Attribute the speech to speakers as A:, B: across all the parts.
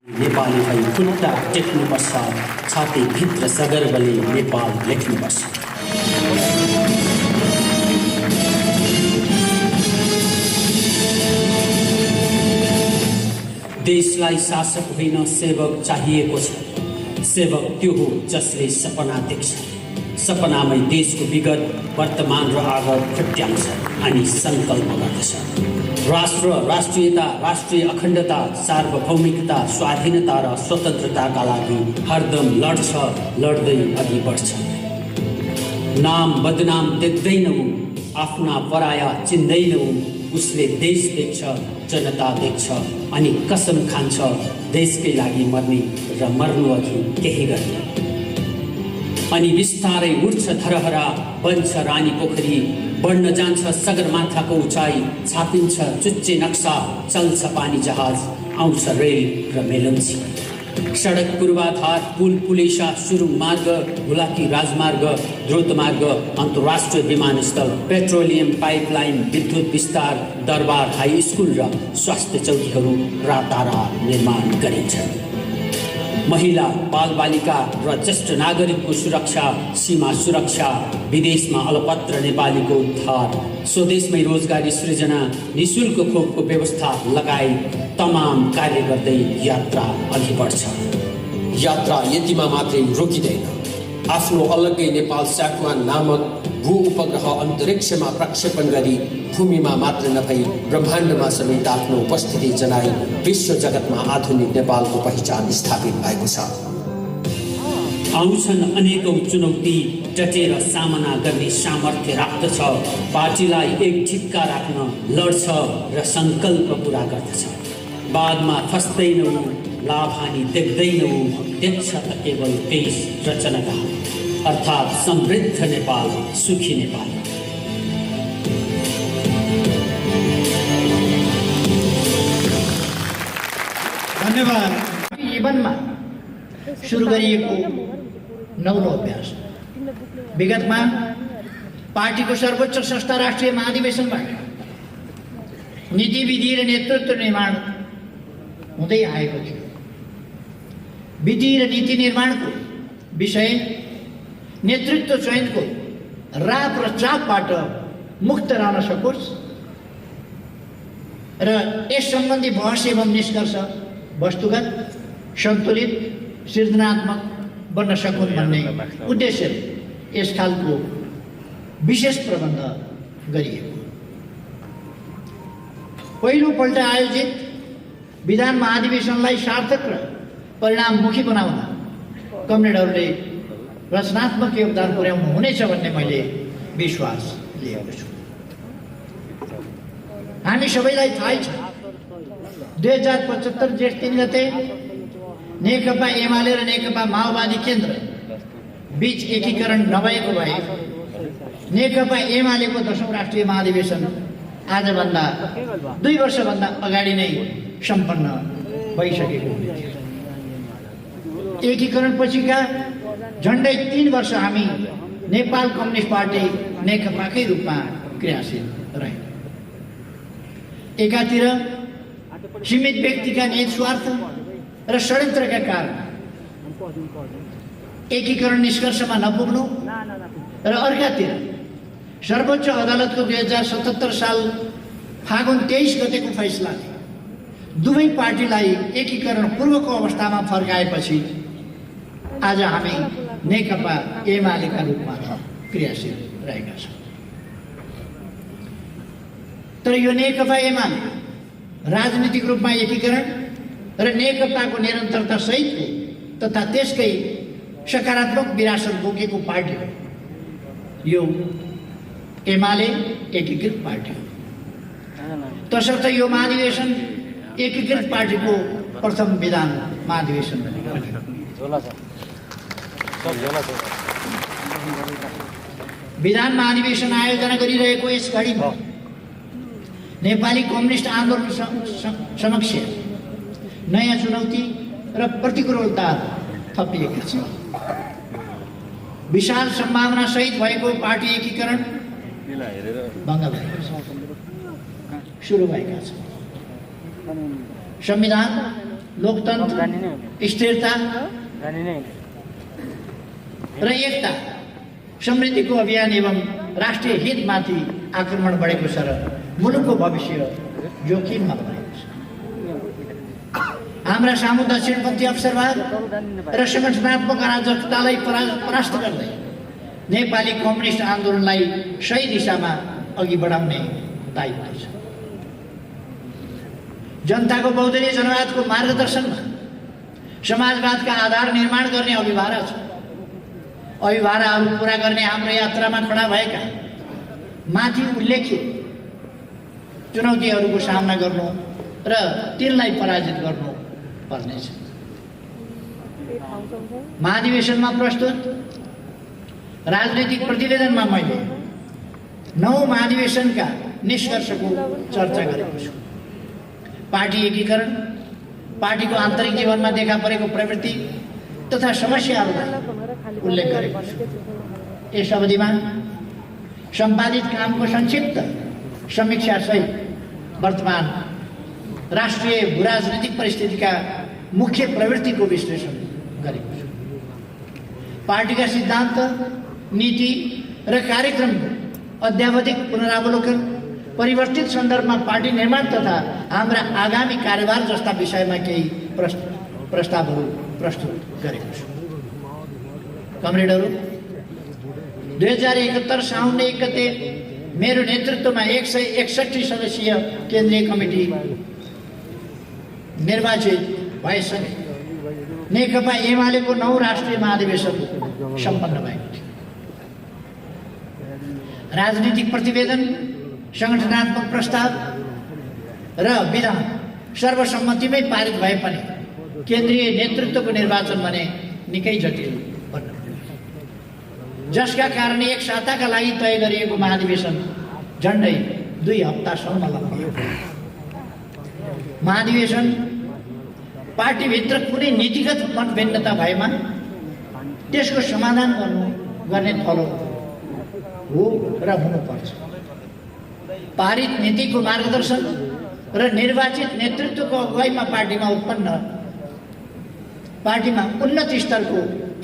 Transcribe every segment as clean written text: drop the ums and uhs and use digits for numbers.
A: नेपाली भई खुट्टा टेक्नुपर्छ, छातीभित्र सगर्वले नेपाल लेख्नुपर्छ। देशलाई शासक होइन सेवक चाहिएको छ। सेवक त्यो हो जसले सपना देख्छ, सपनामै देशको विगत, वर्तमान र आगत खुट्याउँछ अनि सङ्कल्प गर्दछ। राष्ट्र, राष्ट्रियता, राष्ट्रिय अखण्डता, सार्वभौमिकता, स्वाधीनता र स्वतन्त्रताका लागि हरदम लड्छ, लड्दै अघि बढ्छ। नाम बदनाम देख्दैनौ, आफ्ना पराया चिन्दैनौ। उसले देश देख्छ, जनता देख्छ अनि कसम खान्छ देशकै लागि मर्ने र मर्नु अघि केही गर्ने। अनि बिस्तारै उठ्छ धरहरा, बन्छ रानी पोखरी, बढ्न जान्छ सगरमाथाको उचाइ, छापिन्छ चुच्चे नक्सा, चल्छ पानी जहाज, आउँछ रेल र मेलम्ची। सडक पूर्वाधार, पुल, पुलेसा, सुरुङ मार्ग, हुलाकी राजमार्ग, द्रुतमार्ग, अन्तर्राष्ट्रिय विमानस्थल, पेट्रोलियम पाइपलाइन, विद्युत विस्तार, दरबार हाई स्कुल र स्वास्थ्य चौकीहरू रातारात निर्माण गरिन्छ। महिला, बालबालिका र ज्येष्ठ नागरिकको सुरक्षा, सीमा सुरक्षा, विदेशमा अलपत्र नेपालीको उद्धार, स्वदेशमै रोजगारी सृजना, निःशुल्क खोपको व्यवस्था लगायत तमाम कार्य गर्दै यात्रा अघि बढ्छ। यात्रा यतिमा मात्रै रोकिँदैन। आफ्नो अलग्गै नेपाल स्याटवान नामक भू उपग्रह अन्तरिक्षमा प्रक्षेपण गरी भूमिमा मात्र नभई ब्रह्माण्डमा समेत आफ्नो उपस्थिति जनाई विश्व जगतमा आधुनिक नेपालको पहिचान स्थापित भएको छ। आउँछन् अनेकौं चुनौती, डटेर सामना गर्ने सामर्थ्य राख्दछ। पार्टीलाई एक ठिक्का राख्न लड्छ र सङ्कल्प पुरा गर्दछ। बादमा फस्दैनौ, लाभहानि देख्दैनौ, देख्छ त केवल देश र जनता, अर्थात् समृद्ध नेपाल, सुखी नेपाल।
B: धन्यवाद। जीवनमा सुरु गरिएको नौलो अभ्यास विगतमा पार्टीको सर्वोच्च संस्था राष्ट्रिय महाधिवेशनबाट नीति विधि र नेतृत्व निर्माण हुँदै आएको थियो। विधि र नीति निर्माणको विषय नेतृत्व चयनको राप र चापबाट मुक्त रहन सकोस् र यस सम्बन्धी बहस एवं निष्कर्ष वस्तुगत, सन्तुलित, सृजनात्मक बन्न सकुन् भन्ने उद्देश्यले यस खालको विशेष प्रबन्ध गरिएको। पहिलोपल्ट आयोजित विधान महाधिवेशनलाई सार्थक र परिणाममुखी बनाउन कमरेडहरूले रचनात्मक योगदान पुर्याउनु हुनेछ भन्ने मैले विश्वास लिएको छु। हामी सबैलाई थाहै छ 2075 जेठ 3 गते नेकपा एमाले र नेकपा माओवादी केन्द्र बीच एकीकरण नभएको भए नेकपा एमालेको 10औं राष्ट्रिय महाधिवेशन आजभन्दा 2 वर्षभन्दा अगाडि नै सम्पन्न भइसकेको थियो। एकीकरण पछिका झन्डै 3 वर्ष हामी नेपाल कम्युनिस्ट पार्टी नेकपाकै रूपमा क्रियाशील रह्यौं। एकातिर सीमित व्यक्तिका निहित स्वार्थ र षड्यन्त्रका कारण एकीकरण निष्कर्षमा नपुग्नु र अर्कातिर सर्वोच्च अदालतको 2077 साल फागुन 23 गतेको फैसलाले दुवै पार्टीलाई एकीकरण पूर्वको अवस्थामा फर्काएपछि आज हामी नेकपा एमालेका रूपमा क्रियाशील रहेका छौँ। तर यो नेकपा एमाले राजनीतिक रूपमा एकीकरण र नेकपाको निरन्तरता सहितको तथा त्यसकै सकारात्मक विरासत बोकेको पार्टी हो। यो एमाले एकीकृत पार्टी हो। तसर्थ यो महाधिवेशन एकीकृत पार्टीको प्रथम विधान महाधिवेशन विधान महाधिवेशन आयोजना गरिरहेको यस घडीमा नेपाली कम्युनिस्ट आन्दोलन समक्ष नयाँ चुनौती र प्रतिकूलता थपिएका छन्। विशाल सम्भावना सहित भएको पार्टी एकीकरण भङ्ग भएको छ, सुरु भएका छन्। संविधान, लोकतन्त्र, स्थिरता र एकता समृद्धिको अभियान एवं राष्ट्रिय हितमाथि आक्रमण बढेको छ र मुलुकको भविष्य जोखिममा परेको छ। हाम्रा सामु दक्षिणपन्थी अवसरवाद र संगठनात्मक अराजकतालाई परास्त गर्दै नेपाली कम्युनिस्ट आन्दोलनलाई सही दिशामा अघि बढाउने दायित्व छ। जनताको बहुदलीय जनवादको मार्गदर्शनमा समाजवादका आधार निर्माण गर्ने अभिभारा छ। अभिभाराहरू पूरा गर्ने हाम्रो यात्रामा खडा भएका माथि उल्लेखित चुनौतीहरूको सामना गर्नु र तिनलाई पराजित गर्नु पर्नेछ। महाधिवेशनमा प्रस्तुत राजनीतिक प्रतिवेदनमा मैले 9 महाधिवेशनका निष्कर्षको चर्चा गरेको छु। पार्टी एकीकरण, पार्टीको आन्तरिक जीवनमा देखा परेको प्रवृत्ति तथा समस्याहरूलाई उल्लेख गरेको छु। यस अवधिमा सम्पादित कामको संक्षिप्त समीक्षा सहित वर्तमान राष्ट्रिय भूराजनीतिक परिस्थितिका मुख्य प्रवृत्तिको विश्लेषण गरेको छु। पार्टीका सिद्धान्त, नीति र कार्यक्रमको अध्यावधिक पुनरावलोकन, परिवर्तित सन्दर्भमा पार्टी निर्माण तथा हाम्रा आगामी कार्यभार जस्ता विषयमा केही प्रस्तावहरू प्रस्तुत गरेको छु। कमरेडहरू, 2071 साउन 1 गते मेरो नेतृत्वमा 161 सदस्यीय केन्द्रीय कमिटी निर्वाचित भएसँगै नेकपा एमालेको 9 राष्ट्रिय महाधिवेशन सम्पन्न भएको थियो। राजनीतिक प्रतिवेदन, संगठनात्मक प्रस्ताव र विधान सर्वसम्मतिमै पारित भए पनि केन्द्रीय नेतृत्वको निर्वाचन भने निकै जटिल बन्न पुग्यो, जसका कारण एक साताका लागि तय गरिएको महाधिवेशन झन्डै 2 हप्तासम्म लम्बियो। महाधिवेशन पार्टीभित्र कुनै नीतिगत मतभिन्नता भएमा त्यसको समाधान गर्ने थलो हो र हुनुपर्छ। पारित नीतिको मार्गदर्शन र निर्वाचित नेतृत्वको अगुवाईमा पार्टीमा उन्नत स्तरको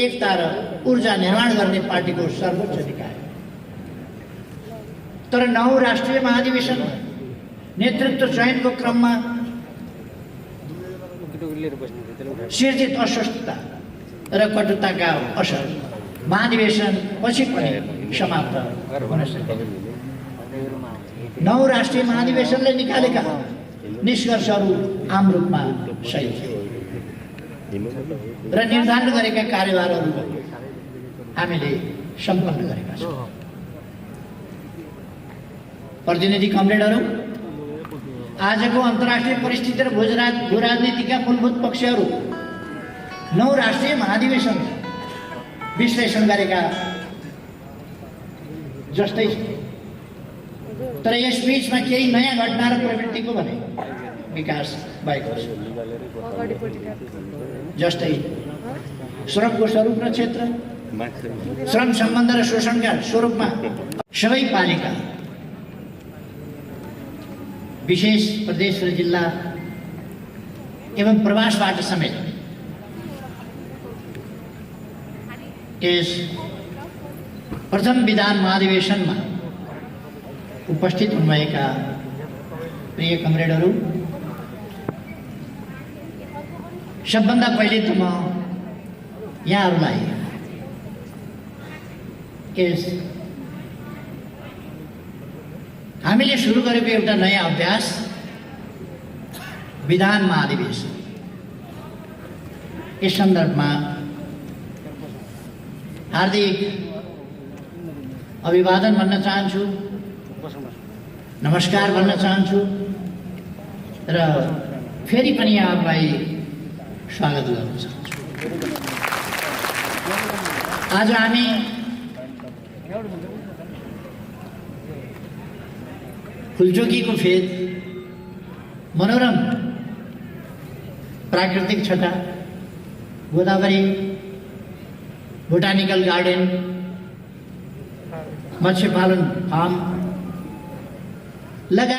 B: एकता र ऊर्जा निर्माण गर्ने पार्टीको सर्वोच्च निकाय। तर 9 राष्ट्रिय महाधिवेशन नेतृत्व चयनको क्रममा सिर्जित अस्वस्थता र कटुताका असर महाधिवेशन पछि पनि समाप्त हुन सके। 9 राष्ट्रिय महाधिवेशनले निकालेका निष्कर्षहरू आम रूपमा सही थिए र निर्धारण गरेका कार्यभारहरू हामीले सम्पन्न गरेका छौँ। प्रतिनिधि कमरेडहरू, आजको अन्तर्राष्ट्रिय परिस्थिति र भूराजनीतिका मूलभूत पक्षहरू 9 राष्ट्रिय महाधिवेशन विश्लेषण गरेका जस्तै छ। तर यस बीचमा केही नयाँ घटना र प्रवृत्तिको भने विकास भएको छ। जस्तै श्रमको स्वरूप र क्षेत्र, श्रम सम्बन्ध र शोषणका स्वरूपमा सबै पालिका, विशेष प्रदेश र जिल्ला एवं प्रवासबाट समेत यस प्रथम विधान महाधिवेशनमा उपस्थित हुनुभएका प्रिय कमरेडहरू, सबभन्दा पहिले त म यहाँहरूलाई यस हामीले सुरु गरेको एउटा नयाँ अभ्यास विधान महाधिवेशन, यस सन्दर्भमा हार्दिक अभिवादन भन्न चाहन्छु, नमस्कार भन्न चाहन्छु र फेरि पनि यहाँहरूलाई स्वागत गर्न चाहन्छु। आज हामी फुलचोकीको फेद, मनोरम प्राकृतिक छटा, गोदावरी, बोटानिकल गार्डन, मत्स्य पालन फार्म लगायत